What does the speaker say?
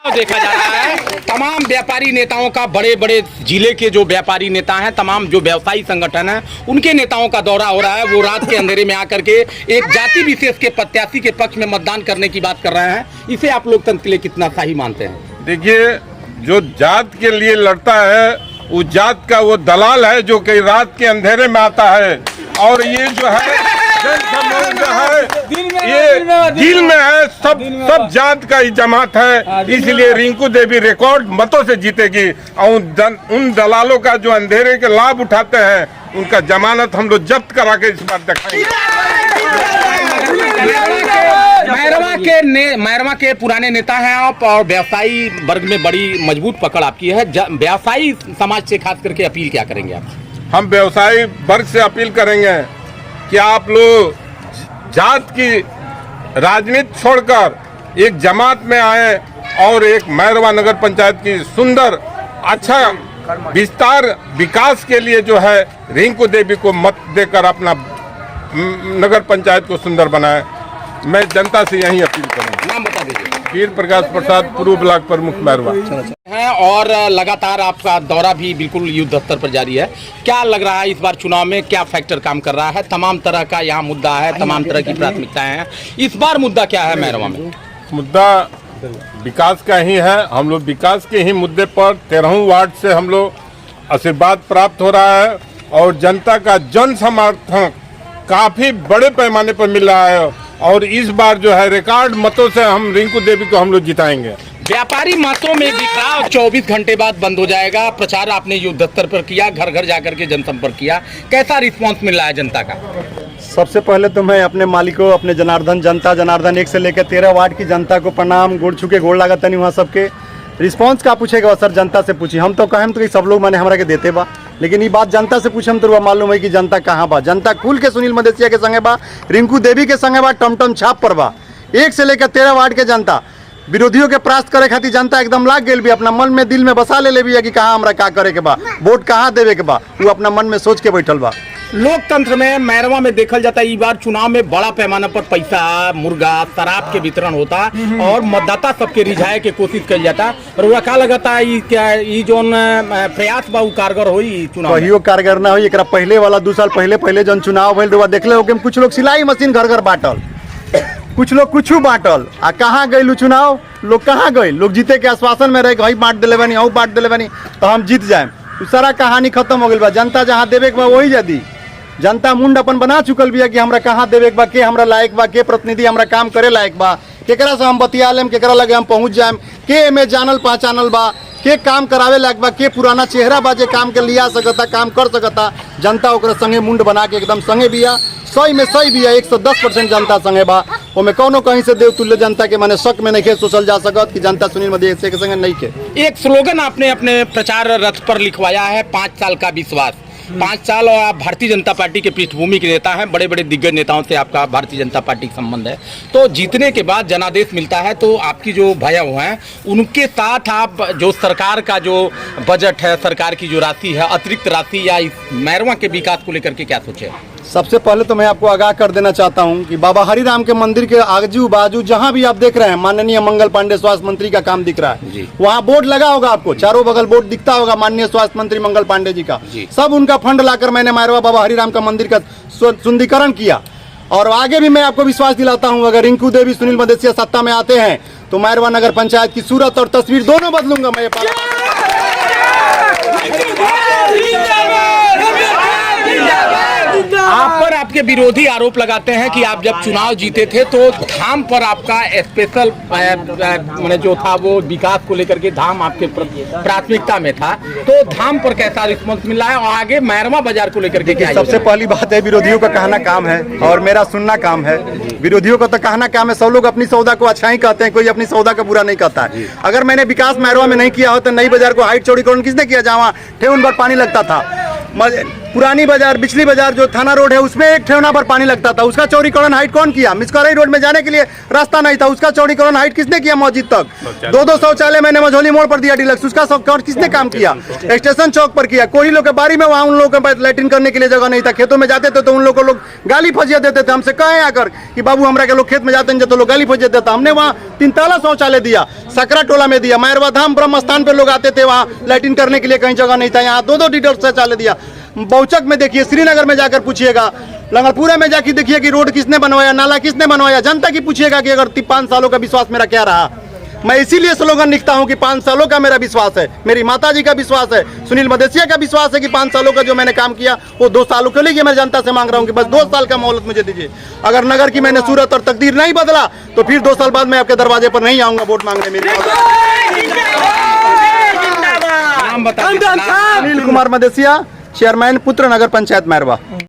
देखा जा रहा है तमाम व्यापारी नेताओं का, बड़े बड़े जिले के जो व्यापारी नेता हैं, तमाम जो व्यवसायी संगठन हैं, उनके नेताओं का दौरा हो रहा है। वो रात के अंधेरे में आकर के एक जाति विशेष के प्रत्याशी के पक्ष में मतदान करने की बात कर रहे हैं। इसे आप लोकतंत्र के लिए कितना सही मानते हैं? देखिए, जो जात के लिए लड़ता है उस जात का वो दलाल है जो कि रात के अंधेरे में आता है। और ये जो है ये दिल में है, सब जात का ही जमात है। इसलिए रिंकू देवी रिकॉर्ड मतों से जीतेगी। और उन दलालों का जो अंधेरे के लाभ उठाते हैं उनका जमानत हम लोग जब्त करा के इस बार दिखाएंगे। मैरवा के पुराने नेता हैं आप, और व्यवसायी वर्ग में बड़ी मजबूत पकड़ आपकी है। व्यवसायी समाज से खास करके अपील क्या करेंगे आप? हम व्यवसायी वर्ग से अपील करेंगे कि आप लोग जात की राजनीति छोड़कर एक जमात में आए और एक मैरवा नगर पंचायत की सुंदर अच्छा विस्तार विकास के लिए जो है रिंकू देवी को मत देकर अपना नगर पंचायत को सुंदर बनाए। मैं जनता से यही अपील करूँगा। नाम बता दीजिए। वीर प्रकाश प्रसाद, पूर्व ब्लॉक प्रमुख मैरवा है। और लगातार आपका दौरा भी बिल्कुल युद्ध स्तर पर जारी है। क्या लग रहा है इस बार चुनाव में क्या फैक्टर काम कर रहा है? तमाम तरह का यहाँ मुद्दा है, तमाम तरह की प्राथमिकताएं हैं। इस बार मुद्दा क्या है मैरवा में? मुद्दा विकास का ही है। हम लोग विकास के ही मुद्दे पर 13वें वार्ड से हम लोग आशीर्वाद प्राप्त हो रहा है और जनता का जन समर्थन काफी बड़े पैमाने पर मिल रहा है। और इस बार जो है रिकॉर्ड मतों से हम रिंकू देवी को हम लोग जिताएंगे। व्यापारी मतों में बिखराव 24 घंटे बाद बंद हो जाएगा। प्रचार आपने युद्ध स्तर पर किया, घर घर जाकर के जनसंपर्क किया, कैसा रिस्पांस मिल रहा है जनता का? सबसे पहले तो मैं अपने मालिकों, अपने जनार्दन 1 से लेकर 13 वार्ड की जनता को प्रणाम, गोड़ छू के गोड़ लागत नहीं। वहाँ सबके रिस्पांस का पूछेगा सर, जनता से पूछी। हम तो कहें तो सब लोग मैंने हमारा के देते बा, लेकिन ये बात जनता से पूछम तो मालूम है कि जनता कहाँ बा। जनता खुल के सुनील मदेसिया के संगे बा, रिंकू देवी के संगे बा, टमटम छाप पर बा। 1 से लेकर 13 वार्ड के जनता विरोधियों के परास्त करे खातिर जनता एकदम लाग गेल भी, अपना मन में दिल में बसा ले भी है कि कहाँ हमरा का करे के बा, वोट कहाँ देवे के बा, वो अपना मन में सोच के बैठल बा। लोकतंत्र में मैरवा में देखल जाता है इस बार चुनाव में बड़ा पैमाना पर पैसा, मुर्गा, शराब के वितरण होता और मतदाता सबके रिझाए के कोशिश कल जाता। और वह क्या लगता है ये जो प्रयास बा कारगर होई चुनाव? कहियो कारगर ना होई। एकरा पहले वाला 2 साल पहले जन चुनाव भइल रहा देखले हो कि कुछ लोग सिलाई मशीन घर घर बांटल, कुछ लोग कुछ बांटल। आ कहाँ गए चुनाव? लोग कहाँ गए? लोग जीते के आश्वासन में रहे, हई बांट दिले बनी, हऊ बांट दिले बनी तो हम जीत जाए। सारा कहानी खत्म हो गई बा। जनता जहाँ देवे के बा वही जदी। जनता मुंड अपन बना चुकल भी है कि हमरा कहाँ देवे के बा, के हमरा लायक बा, के प्रतिनिधि हमरा काम करे लायक बा, केकरा से हम बतिया लेम, केकरा लगे हम पहुँच जाएम, के में जानल पहचानल बा, के काम करावे लायक बा, के पुराना चेहरा बा जे काम के लिया सकता, काम कर सकता। जनता ओकरा संगे मुंड बना के एकदम संगे बिया, सही में सही बिया। 110% जनता संगे बा। ओमे कौनो कहीं से देवतुल्य जनता के माने शक में नहीं सोचल जा सकत कि जनता सुनील मदेसिया के संगे नहीं के। एक स्लोगन आपने अपने प्रचार रथ पर लिखवाया है, 5 साल का विश्वास। 5 साल और आप भारतीय जनता पार्टी के पृष्ठभूमि के नेता हैं, बड़े बड़े दिग्गज नेताओं से आपका भारतीय जनता पार्टी का संबंध है। तो जीतने के बाद जनादेश मिलता है तो आपकी जो भैया हैं उनके साथ आप जो सरकार का जो बजट है, सरकार की जो राशि है, अतिरिक्त राशि या इस मैरवा के विकास को लेकर के क्या सोचे? सबसे पहले तो मैं आपको आगाह कर देना चाहता हूं कि बाबा हरिराम के मंदिर के आजू बाजू जहां भी आप देख रहे हैं माननीय मंगल पांडे स्वास्थ्य मंत्री का काम दिख रहा है, वहां बोर्ड लगा होगा, आपको चारों बगल बोर्ड दिखता होगा माननीय स्वास्थ्य मंत्री मंगल पांडे जी का। सब उनका फंड लाकर मैंने मैरवा बाबा हरिराम का मंदिर का सुंदरीकरण किया। और आगे भी मैं आपको विश्वास दिलाता हूँ, अगर रिंकू देवी सुनील मदेसिया सत्ता में आते हैं तो मैरवा नगर पंचायत की सूरत और तस्वीर दोनों बदलूंगा मैं। आप पर आपके विरोधी आरोप लगाते हैं कि आप जब चुनाव जीते थे तो धाम पर आपका स्पेशल मैंने जो था वो विकास को लेकर के धाम आपके प्राथमिकता में था। तो धाम पर कैसा रिस्पॉन्स मिल रहा है और आगे मैरवा बाजार को लेकर के क्या? सबसे पहली बात है, विरोधियों का कहना काम है और मेरा सुनना काम है। विरोधियों का तो कहना काम है, सब लोग अपनी सौदा को अच्छा ही कहते हैं, कोई अपनी सौदा का बुरा नहीं कहता है। अगर मैंने विकास मैरवा में नहीं किया हो तो नई बाजार को हाइट चौड़ीकरण किसने किया? जहाँ ठेउन पर पानी लगता था, पुरानी बाजार, बिजली बाजार जो थाना रोड है, उसमें एक ठेवना पर पानी लगता था, उसका चौड़ीकरण हाइट कौन किया? मिसकरई रोड में जाने के लिए रास्ता नहीं था, उसका चौड़ीकरण हाइट किसने किया? मस्जिद तक 2-2 शौचालय मैंने मझौली मोड़ पर दिया डिलक्स, उसका किसने काम किया? स्टेशन चौक पर किया। कोई लोग के बारी में वहाँ उन लोगों के लैट्रिन करने के लिए जगह नहीं था, खेतों में जाते थे तो उन लोगों को लोग गाली फजिया देते थे। हमसे कहे आकर कि बाबू हमरा के लोग खेत में जाते हैं तो लोग गाली फजिया देता। हमने वहाँ 3 ताला शौचालय दिया, सकरा टोला में दिया, मैरवा धाम ब्रह्म स्थान पे लोग आते थे, वहाँ लैट्रिन करने के लिए कहीं जगह नहीं था, यहाँ 2-2 लीटर शौचालय दिया। बौचक में देखिए, श्रीनगर में जाकर पूछिएगा, लंगरपुरा में जाके देखिए कि रोड किसने बनवाया, नाला किसने बनवाया, जनता की पूछिएगा कि अगर 5 सालों का विश्वास मेरा क्या रहा। मैं इसीलिए स्लोगन लिखता हूं कि 5 सालों का मेरा विश्वास है, मेरी माताजी का विश्वास है, सुनील मदेशिया का विश्वास है कि 5 सालों का जो मैंने काम किया वो 2 सालों के लिए मैं जनता से मांग रहा हूं कि बस 2 साल का मोहलत मुझे दीजिए। अगर नगर की मैंने सूरत और तकदीर नहीं बदला तो फिर 2 साल बाद मैं आपके दरवाजे पर नहीं आऊंगा वोट मांगने। मेरी नाम बता दीजिए। सुनील कुमार मदेशिया, चेयरमैन पुत्र नगर पंचायत मैरवा।